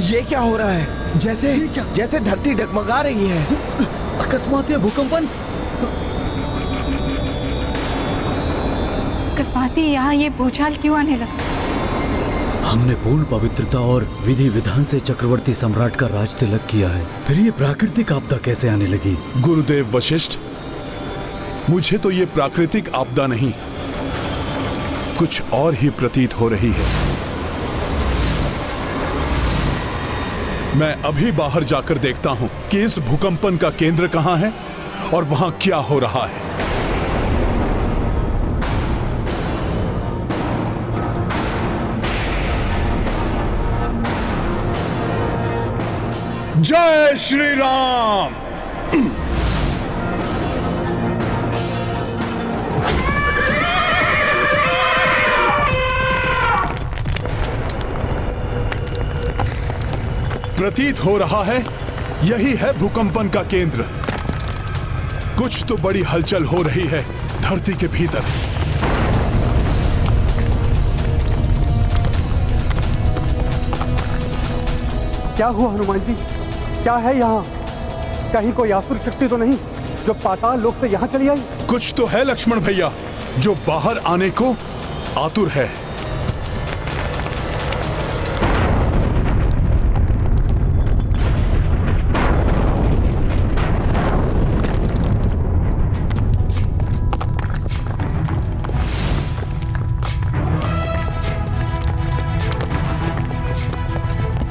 ये क्या हो रहा है? जैसे धरती डगमगा रही है। अकस्मात भूकंपन। अकस्माती यहाँ ये भूचाल क्यों आने लगा? हमने पूर्ण पवित्रता और विधि विधान से चक्रवर्ती सम्राट का राज तिलक किया है, फिर ये प्राकृतिक आपदा कैसे आने लगी? गुरुदेव वशिष्ठ, मुझे तो ये प्राकृतिक आपदा नहीं, कुछ और ही प्रतीत हो रही है। मैं अभी बाहर जाकर देखता हूं कि इस भूकंपन का केंद्र कहां है और वहां क्या हो रहा है। जय श्री राम। प्रतीत हो रहा है यही है भूकंपन का केंद्र। कुछ तो बड़ी हलचल हो रही है धरती के भीतर। क्या हुआ हनुमान जी? क्या है यहाँ? कहीं कोई आसुर शक्ति तो नहीं जो पाताल लोक से यहाँ चली आई? कुछ तो है लक्ष्मण भैया जो बाहर आने को आतुर है।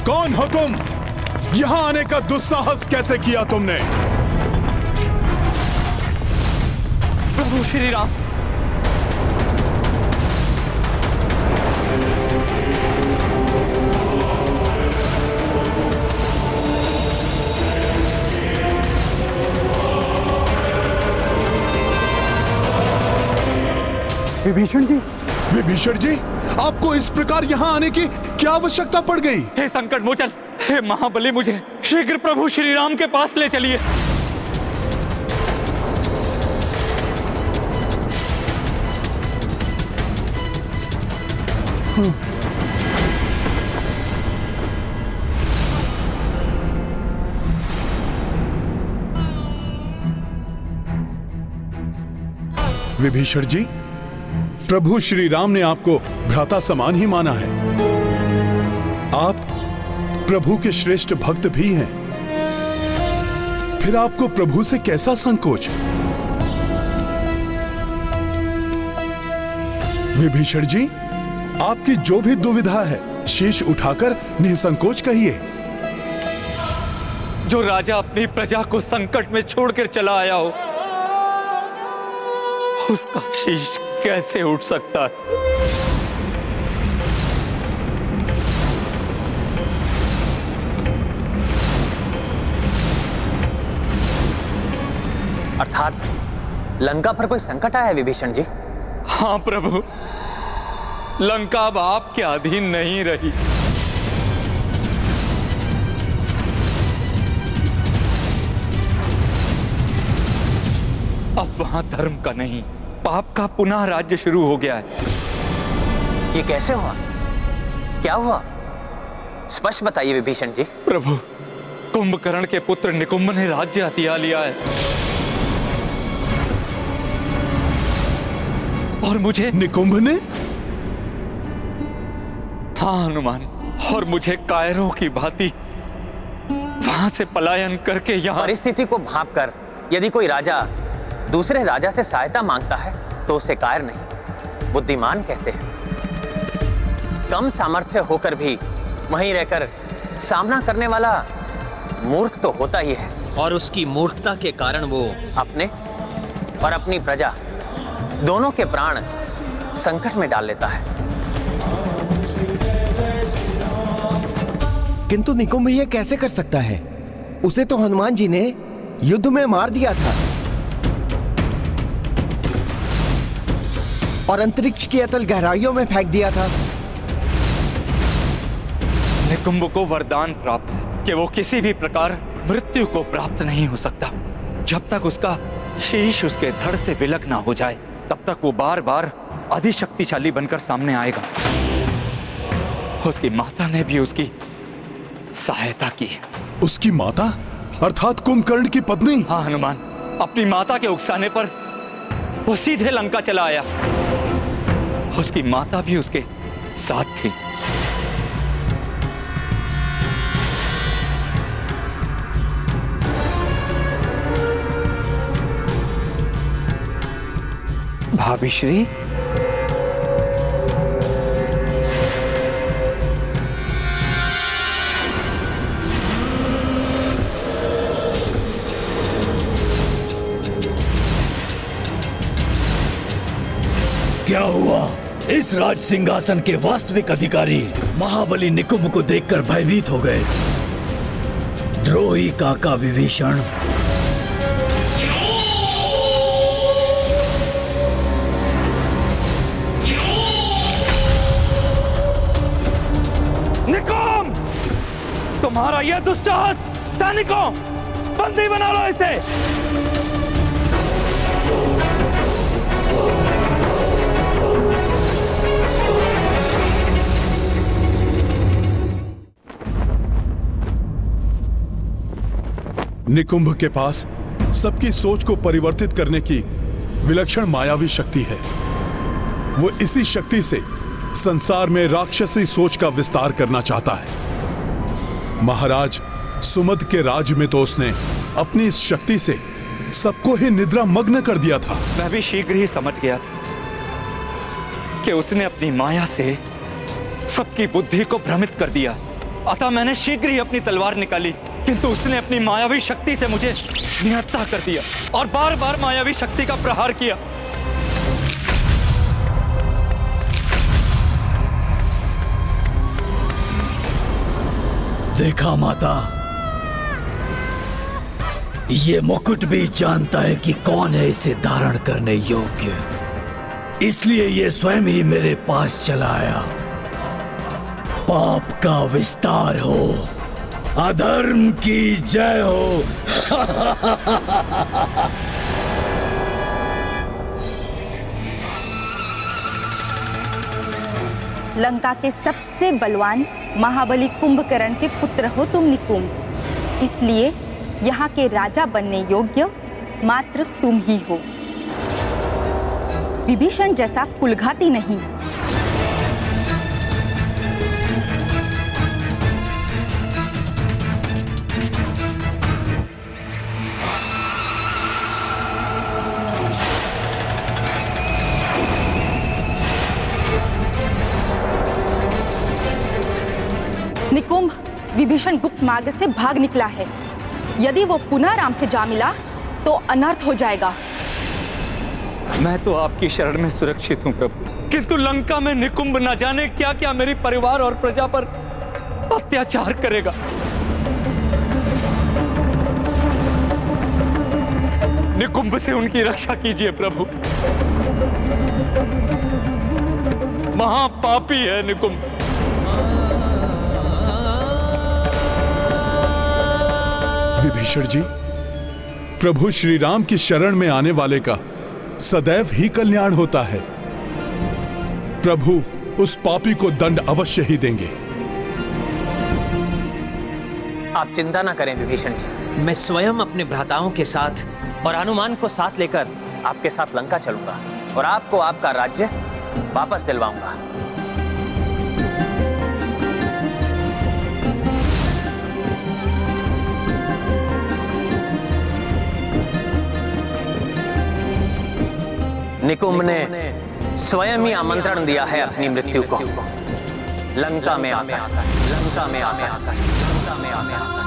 कौन हो तुम? यहां आने का दुस्साहस कैसे किया तुमने? प्रभु श्री राम, विभीषण जी। विभीषण जी, आपको इस प्रकार यहाँ आने की क्या आवश्यकता पड़ गई? हे संकट मोचन, हे महाबली, मुझे शीघ्र प्रभु श्री राम के पास ले चलिए। विभीषण जी, प्रभु श्री राम ने आपको भ्राता समान ही माना है। आप प्रभु के श्रेष्ठ भक्त भी हैं, फिर आपको प्रभु से कैसा संकोच? विभीषण जी, आपकी जो भी दुविधा है शीश उठाकर निसंकोच कहिए। जो राजा अपनी प्रजा को संकट में छोड़कर चला आया हो, उसका शीश कैसे उठ सकता है? अर्थात लंका पर कोई संकट आया है विभीषण जी? हाँ प्रभु, लंका अब आपके अधीन नहीं रही। अब वहां धर्म का नहीं, पाप का पुनः राज्य शुरू हो गया है। ये कैसे हुआ? क्या हुआ? स्पष्ट बताइए विभीषण जी। प्रभु, कुंभकर्ण के पुत्र निकुंभ ने राज्य हथिया लिया है और मुझे। निकुंभ ने? हाँ हनुमान, और मुझे कायरों की भांति वहां से पलायन करके यहाँ। परिस्थिति को भांपकर यदि कोई राजा दूसरे राजा से सहायता मांगता है तो उसे कायर नहीं, बुद्धिमान कहते हैं। कम सामर्थ्य होकर भी वहीं रहकर सामना करने वाला मूर्ख तो होता ही है, और उसकी मूर्खता के कारण वो अपने और अपनी प्रजा दोनों के प्राण संकट में डाल लेता है। किंतु निकुंभ ये कैसे कर सकता है? उसे तो हनुमान जी ने युद्ध में मार दिया था और अंतरिक्ष की अतल गहराइयों में फेंक दिया था। निकुंभ को वरदान प्राप्त है कि वो किसी भी प्रकार मृत्यु को प्राप्त नहीं हो सकता। जब तक उसका शीश उसके धड़ से विलग ना हो जाए, तब तक वो बार बार अधिशक्तिशाली बनकर सामने आएगा। उसकी माता ने भी उसकी सहायता की। उसकी माता अर्थात कुंभकर्ण की पत्नी? हाँ हनुमान, अपनी माता के उकसाने पर वो सीधे लंका चला आया। उसकी माता भी उसके साथ थी। भाभी श्री, क्या हुआ? इस राज सिंहासन के वास्तविक अधिकारी महाबली निकुंभ को देखकर भयभीत हो गए। द्रोही काका विभीषण, निकुंभ, तुम्हारा यह दुस्साहस! सैनिकों, बंदी बना लो इसे। निकुंभ के पास सबकी सोच को परिवर्तित करने की विलक्षण मायावी शक्ति है। वो इसी शक्ति से संसार में राक्षसी सोच का विस्तार करना चाहता है। महाराज सुमद के राज में तो उसने अपनी इस शक्ति से सबको ही निद्रा मग्न कर दिया था। मैं भी शीघ्र ही समझ गया था कि उसने अपनी माया से सबकी बुद्धि को भ्रमित कर दिया। अतः मैंने शीघ्र ही अपनी तलवार निकाली, किंतु उसने अपनी मायावी शक्ति से मुझे निहत्था कर दिया और बार बार मायावी शक्ति का प्रहार किया। देखा माता, ये मुकुट भी जानता है कि कौन है इसे धारण करने योग्य, इसलिए ये स्वयं ही मेरे पास चला आया। पाप का विस्तार हो, अधर्म की जय हो। लंका के सबसे बलवान महाबली कुंभकर्ण के पुत्र हो तुम निकुंभ, इसलिए यहाँ के राजा बनने योग्य मात्र तुम ही हो। विभीषण जैसा कुलघाती नहीं। निकुंभ, विभीषण गुप्त मार्ग से भाग निकला है। यदि वो पुनः राम से जा मिला तो अनर्थ हो जाएगा। मैं तो आपकी शरण में सुरक्षित हूं प्रभु, किंतु लंका में निकुंभ न जाने क्या क्या मेरी परिवार और प्रजा पर अत्याचार करेगा। निकुंभ से उनकी रक्षा कीजिए प्रभु। महापापी है निकुंभ। विभीषण जी, प्रभु श्री राम की शरण में आने वाले का सदैव ही कल्याण होता है। प्रभु उस पापी को दंड अवश्य ही देंगे। आप चिंता ना करें विभीषण जी, मैं स्वयं अपने भ्राताओं के साथ और हनुमान को साथ लेकर आपके साथ लंका चलूंगा और आपको आपका राज्य वापस दिलवाऊंगा। निकुंभ ने स्वयं ही आमंत्रण दिया है अपनी मृत्यु को। लंका में आकर, लंका में आकर, लंका में आकर।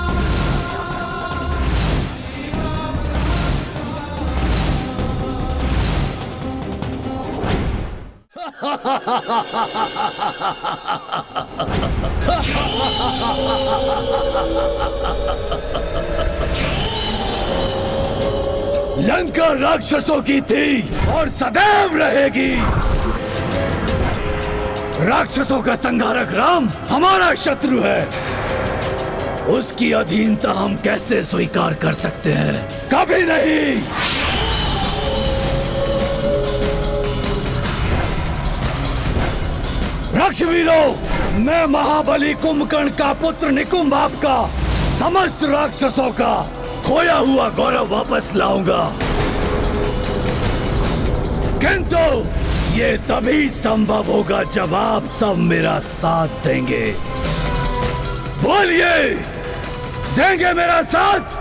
लंका राक्षसों की थी और सदैव रहेगी। राक्षसों का संहारक राम हमारा शत्रु है। उसकी अधीनता हम कैसे स्वीकार कर सकते हैं? कभी नहीं। रक्षवीरों, मैं महाबली कुंभकर्ण का पुत्र निकुंभ आपका समस्त राक्षसों का खोया हुआ गौरव वापस लाऊंगा, किंतु ये तभी संभव होगा जब आप सब मेरा साथ देंगे। बोलिए, देंगे मेरा साथ?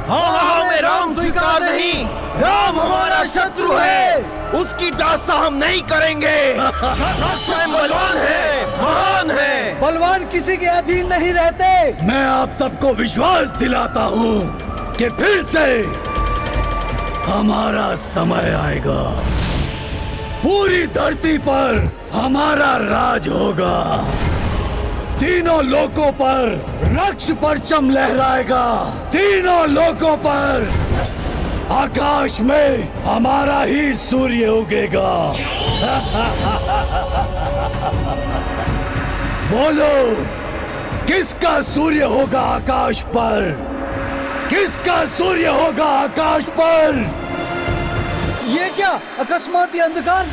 हाँ हमें राम स्वीकार नहीं। राम हमारा शत्रु है, उसकी दास्ता हम नहीं करेंगे। स्वयं बलवान है, महान है। बलवान किसी के अधीन नहीं रहते। मैं आप सबको विश्वास दिलाता हूँ कि फिर से हमारा समय आएगा, पूरी धरती पर हमारा राज होगा, तीनों लोकों पर रक्ष परचम लहराएगा, तीनों लोकों पर आकाश में हमारा ही सूर्य उगेगा। बोलो, किसका सूर्य होगा आकाश पर? किसका सूर्य होगा आकाश पर? ये क्या अकस्मात ये अंधकार?